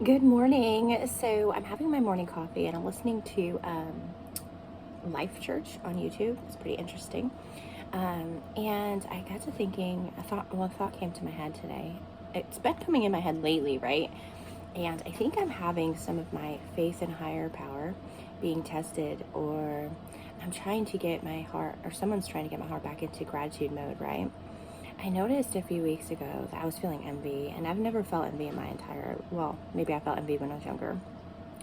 Good morning. So I'm having my morning coffee and I'm listening to Life Church on YouTube. It's pretty interesting. And I got to thinking, a thought came to my head today. It's been coming in my head lately, right? And I think I'm having some of my faith in higher power being tested, or I'm trying to get my heart, or someone's trying to get my heart back into gratitude mode, right? I noticed a few weeks ago that I was feeling envy, and I've never felt envy in my well, maybe I felt envy when I was younger,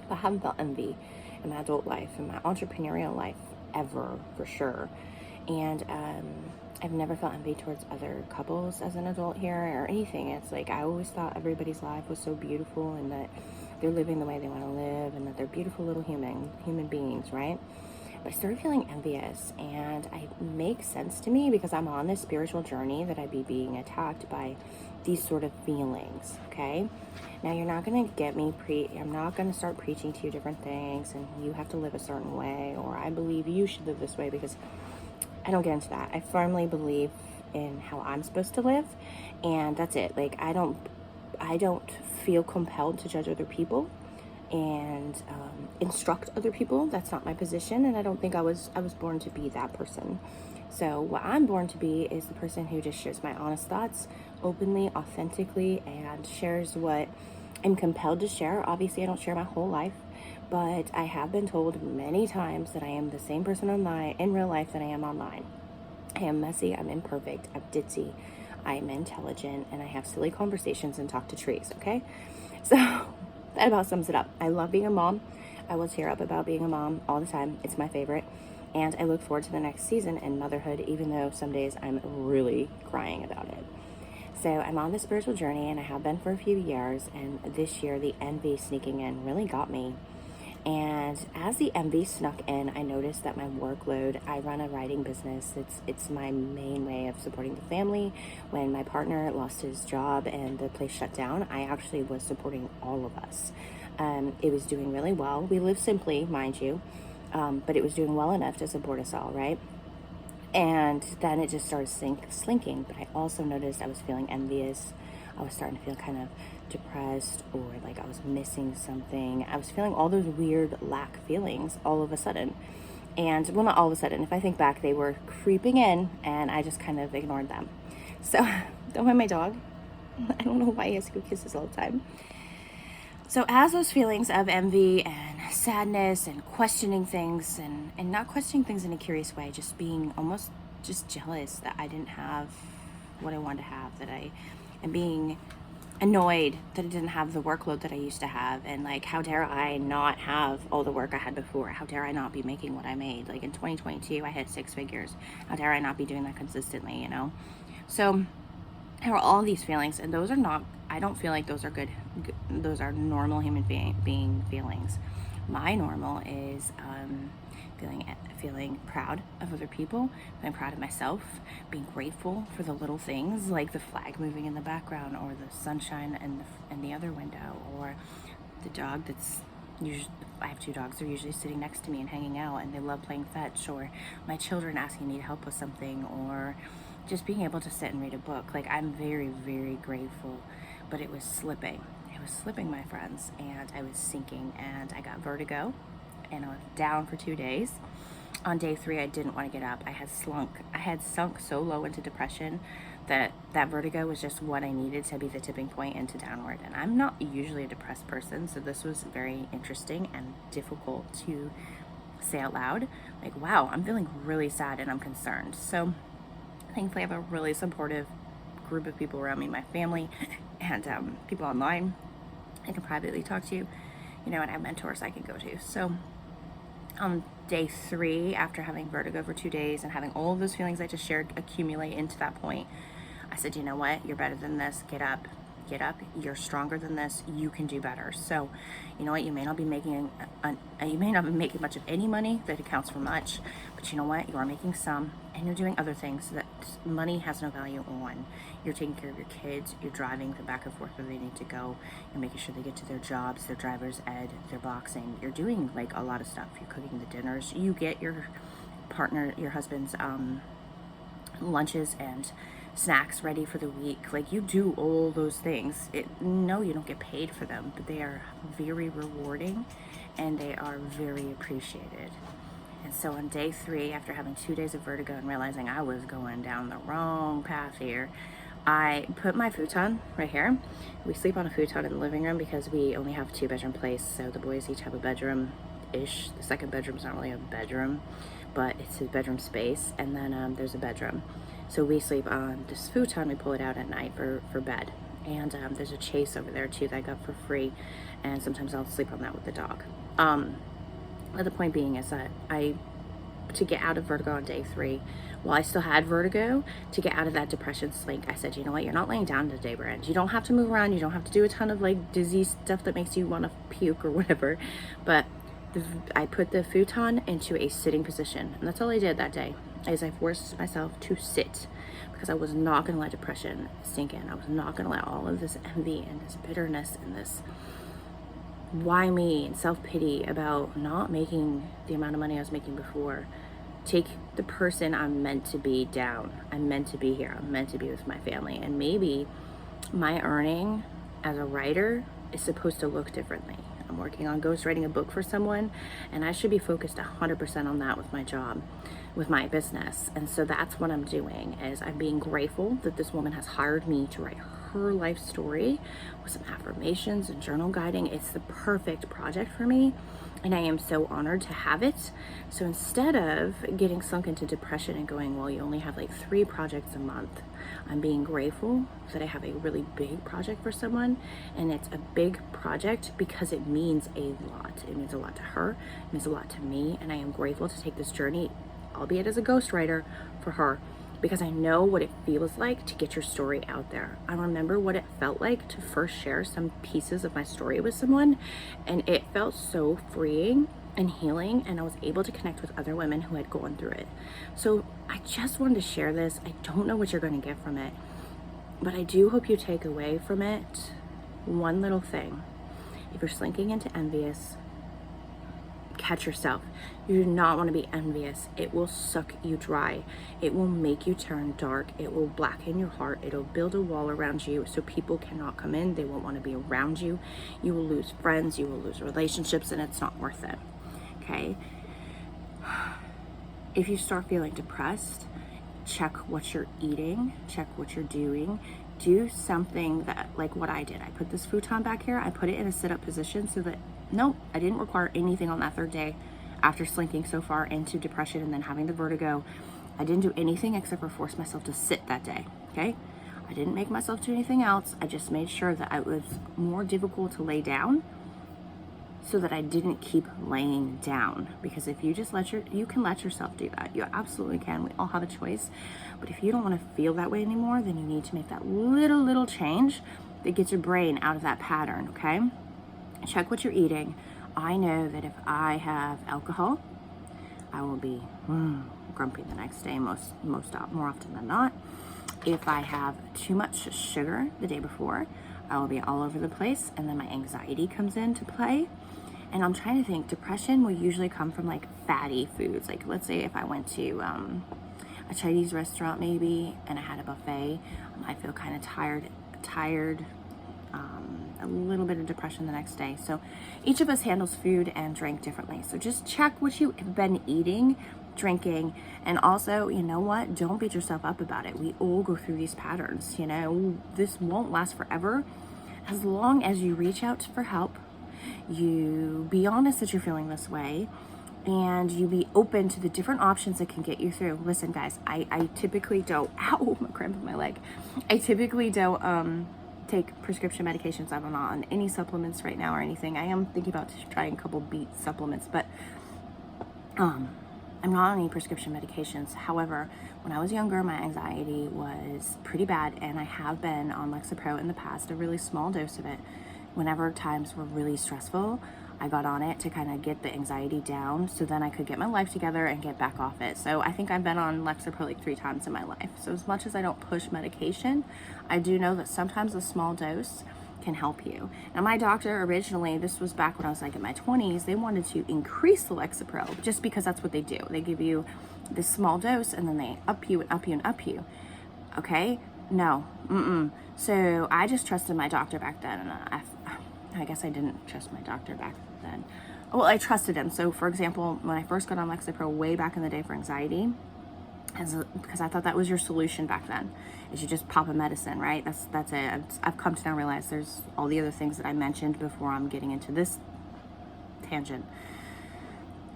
but I haven't felt envy in my adult life, in my entrepreneurial life, ever, for sure. And I've never felt envy towards other couples as an adult here or anything. It's like I always thought everybody's life was so beautiful and that they're living the way they want to live and that they're beautiful little human beings, right? But I started feeling envious, and it makes sense to me because I'm on this spiritual journey that I'd be being attacked by these sort of feelings, okay? Now, you're not going to get me I'm not going to start preaching to you different things and you have to live a certain way, or I believe you should live this way, because I don't get into that. I firmly believe in how I'm supposed to live, and that's it. Like, I don't feel compelled to judge other people and instruct other people. That's not my position, and I don't think I was born to be that person. So what I'm born to be is the person who just shares my honest thoughts openly, authentically, and shares what I'm compelled to share. Obviously, I don't share my whole life, but I have been told many times that I am the same person in real life that I am online. I am messy, I'm imperfect, I'm ditzy, I'm intelligent, and I have silly conversations and talk to trees, okay? So that about sums it up. I love being a mom. I will tear up about being a mom all the time. It's my favorite. And I look forward to the next season in motherhood, even though some days I'm really crying about it. So I'm on this spiritual journey, and I have been for a few years. And this year, the envy sneaking in really got me. And as the envy snuck in, I noticed that my workload, I run a writing business. It's my main way of supporting the family. When my partner lost his job and the place shut down, I actually was supporting all of us. It was doing really well. We live simply, mind you, but it was doing well enough to support us all, right? And then it just started slinking. But I also noticed I was feeling envious. I was starting to feel kind of depressed, or like I was missing something. I was feeling all those weird lack feelings all of a sudden. And, well, not all of a sudden. If I think back, they were creeping in, and I just kind of ignored them. So, don't mind my dog. I don't know why he has to go kisses all the time. So as those feelings of envy and sadness and questioning things, and not questioning things in a curious way, just being almost just jealous that I didn't have what I wanted to have, and being annoyed that I didn't have the workload that I used to have, and like, how dare I not have all the work I had before? How dare I not be making what I made? Like in 2022, I hit 6 figures. How dare I not be doing that consistently, you know? So there are all these feelings, and those are not, I don't feel like those are good. Those are normal human being feelings. My normal is feeling proud of other people, feeling proud of myself, being grateful for the little things like the flag moving in the background, or the sunshine in the other window, or the dog that's usually, I have 2 dogs, they're usually sitting next to me and hanging out, and they love playing fetch, or my children asking me to help with something, or just being able to sit and read a book. Like, I'm very, very grateful, but it was slipping. It was slipping, my friends, and I was sinking, and I got vertigo, and I was down for 2 days. On day 3, I didn't want to get up. I had sunk so low into depression that vertigo was just what I needed to be the tipping point into downward. And I'm not usually a depressed person, so this was very interesting and difficult to say out loud. Like, wow, I'm feeling really sad and I'm concerned. So thankfully, I have a really supportive group of people around me, my family, and people online I can privately talk to, and I have mentors I can go to. So on day 3, after having vertigo for 2 days and having all of those feelings I just shared accumulate into that point, I said, you know what, you're better than this. Get up, you're stronger than this, you can do better. So you know what, you may not be making much of any money that accounts for much, but you know what, you are making some, and you're doing other things that money has no value on. You're taking care of your kids, you're driving them back and forth where they need to go, you're making sure they get to their jobs, their driver's ed, their boxing, you're doing like a lot of stuff. You're cooking the dinners, you get your husband's lunches and snacks ready for the week. Like, you do all those things. No, you don't get paid for them, but they are very rewarding and they are very appreciated. And so on day 3, after having 2 days of vertigo and realizing I was going down the wrong path here, I put my futon right here. We sleep on a futon in the living room because we only have a 2-bedroom place, so the boys each have a bedroom-ish. The second bedroom's not really a bedroom, but it's a bedroom space, and then there's a bedroom. So we sleep on this futon. We pull it out at night for bed. And there's a chase over there too that I got for free, and sometimes I'll sleep on that with the dog. But the point being is that to get out of vertigo on day 3, while I still had vertigo, to get out of that depression slink, I said, you know what, you're not laying down the day we're in. You don't have to move around. You don't have to do a ton of like dizzy stuff that makes you want to puke or whatever. But I put the futon into a sitting position, and that's all I did that day, is I forced myself to sit, because I was not going to let depression sink in. I was not going to let all of this envy and this bitterness and this why me and self-pity about not making the amount of money I was making before take the person I'm meant to be down. I'm meant to be here. I'm meant to be with my family. And maybe my earning as a writer is supposed to look differently. I'm working on ghostwriting a book for someone, and I should be focused 100% on that with my job, with my business. And so that's what I'm doing, is I'm being grateful that this woman has hired me to write her life story with some affirmations and journal guiding. It's the perfect project for me, and I am so honored to have it. So instead of getting sunk into depression and going, well, you only have like 3 projects a month, I'm being grateful that I have a really big project for someone, and it's a big project because it means a lot. It means a lot to her, it means a lot to me, and I am grateful to take this journey, albeit as a ghostwriter, for her, because I know what it feels like to get your story out there. I remember what it felt like to first share some pieces of my story with someone, and it felt so freeing and healing, and I was able to connect with other women who had gone through it. So I just wanted to share this. I don't know what you're going to get from it, but I do hope you take away from it one little thing. If you're slinking into envious, catch yourself. You do not want to be envious. It will suck you dry. It will make you turn dark. It will blacken your heart. It'll build a wall around you so people cannot come in. They won't want to be around you. You will lose friends. You will lose relationships, and it's not worth it. Okay? If you start feeling depressed, check what you're eating, check what you're doing. Do something that, like what I did. I put this futon back here. I put it in a sit-up position so that, no, I didn't require anything on that 3rd day after slinking so far into depression and then having the vertigo. I didn't do anything except for force myself to sit that day, okay? I didn't make myself do anything else. I just made sure that it was more difficult to lay down so that I didn't keep laying down. Because if you just you can let yourself do that. You absolutely can. We all have a choice. But if you don't want to feel that way anymore, then you need to make that little change that gets your brain out of that pattern, okay? Check what you're eating. I know that if I have alcohol, I will be grumpy the next day, more often than not. If I have too much sugar the day before, I will be all over the place, and then my anxiety comes into play. And I'm trying to think, depression will usually come from like fatty foods. Like, let's say if I went to a Chinese restaurant maybe, and I had a buffet, I feel kind of tired, a little bit of depression the next day. So each of us handles food and drink differently. So just check what you have been eating, drinking, and also, you know what, don't beat yourself up about it. We all go through these patterns. You know, this won't last forever. As long as you reach out for help, you be honest that you're feeling this way, and you be open to the different options that can get you through. Listen, guys, I typically don't, ow, my cramp in my leg. I typically don't take prescription medications. I'm not on any supplements right now or anything. I am thinking about trying a couple beet supplements, but I'm not on any prescription medications. However, when I was younger, my anxiety was pretty bad, and I have been on Lexapro in the past, a really small dose of it. Whenever times were really stressful, I got on it to kind of get the anxiety down so then I could get my life together and get back off it. So I think I've been on Lexapro like 3 times in my life. So as much as I don't push medication, I do know that sometimes a small dose can help you. Now, my doctor originally, this was back when I was like in my 20s, they wanted to increase the Lexapro just because that's what they do. They give you this small dose and then they up you and up you and up you. Okay, No. Mm-mm. So I just trusted my doctor back then, and I guess I didn't trust my doctor back then. Well, I trusted him. So, for example, when I first got on Lexapro way back in the day for anxiety, because I thought that was your solution back then, is you just pop a medicine, right? That's it. I've come to now realize there's all the other things that I mentioned before I'm getting into this tangent.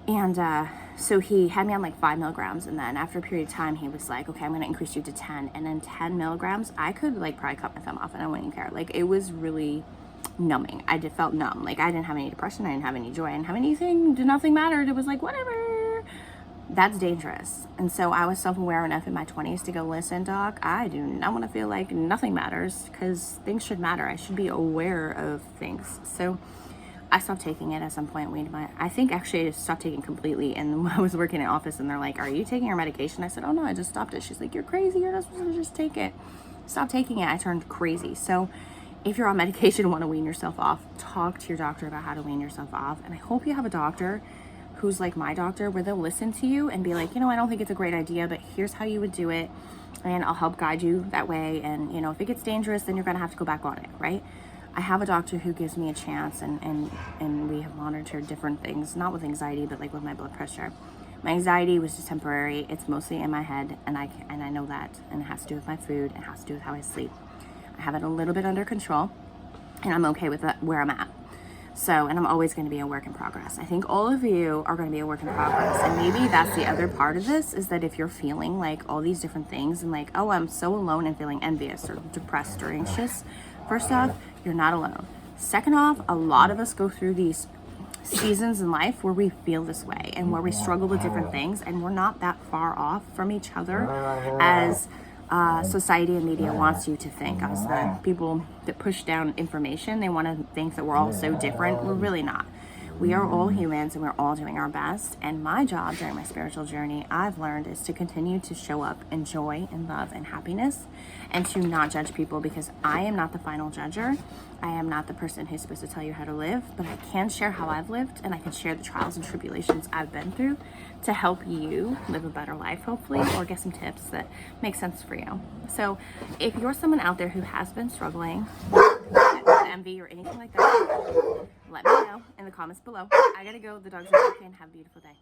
And so he had me on like 5 milligrams, and then after a period of time, he was like, okay, I'm going to increase you to 10. And then 10 milligrams, I could like probably cut my thumb off and I wouldn't even care. Like, it was really numbing. I just felt numb. Like, I didn't have any depression. I didn't have any joy. I didn't have anything. Nothing mattered. It was like, whatever. That's dangerous. And so I was self-aware enough in my 20s to go, listen, doc, I do not want to feel like nothing matters, because things should matter. I should be aware of things. So I stopped taking it at some point. I think actually I stopped taking completely. And I was working in an office and they're like, are you taking your medication? I said, oh no, I just stopped it. She's like, you're crazy. You're not supposed to just take it. Stop taking it. I turned crazy. So if you're on medication and want to wean yourself off, talk to your doctor about how to wean yourself off. And I hope you have a doctor who's like my doctor, where they'll listen to you and be like, I don't think it's a great idea, but here's how you would do it. And I'll help guide you that way. And, if it gets dangerous, then you're going to have to go back on it, right? I have a doctor who gives me a chance, and we have monitored different things, not with anxiety, but like with my blood pressure. My anxiety was just temporary. It's mostly in my head, and I know that, and it has to do with my food. It has to do with how I sleep. I have it a little bit under control, and I'm okay with that, where I'm at. So, and I'm always going to be a work in progress. I think all of you are going to be a work in progress. And maybe that's the other part of this, is that if you're feeling like all these different things and like, oh, I'm so alone and feeling envious or depressed or anxious, first off, you're not alone. Second off, a lot of us go through these seasons in life where we feel this way and where we struggle with different things, and we're not that far off from each other as society and media wants you to think. As the people that push down information, they want to think that we're all so different. We're really not. We are all humans, and we're all doing our best. And my job during my spiritual journey, I've learned, is to continue to show up in joy and love and happiness, and to not judge people, because I am not the final judger. I am not the person who's supposed to tell you how to live, but I can share how I've lived, and I can share the trials and tribulations I've been through to help you live a better life, hopefully, or get some tips that make sense for you. So if you're someone out there who has been struggling with envy or anything like that, let me know in the comments below. I gotta go. The dogs are okay, and have a beautiful day.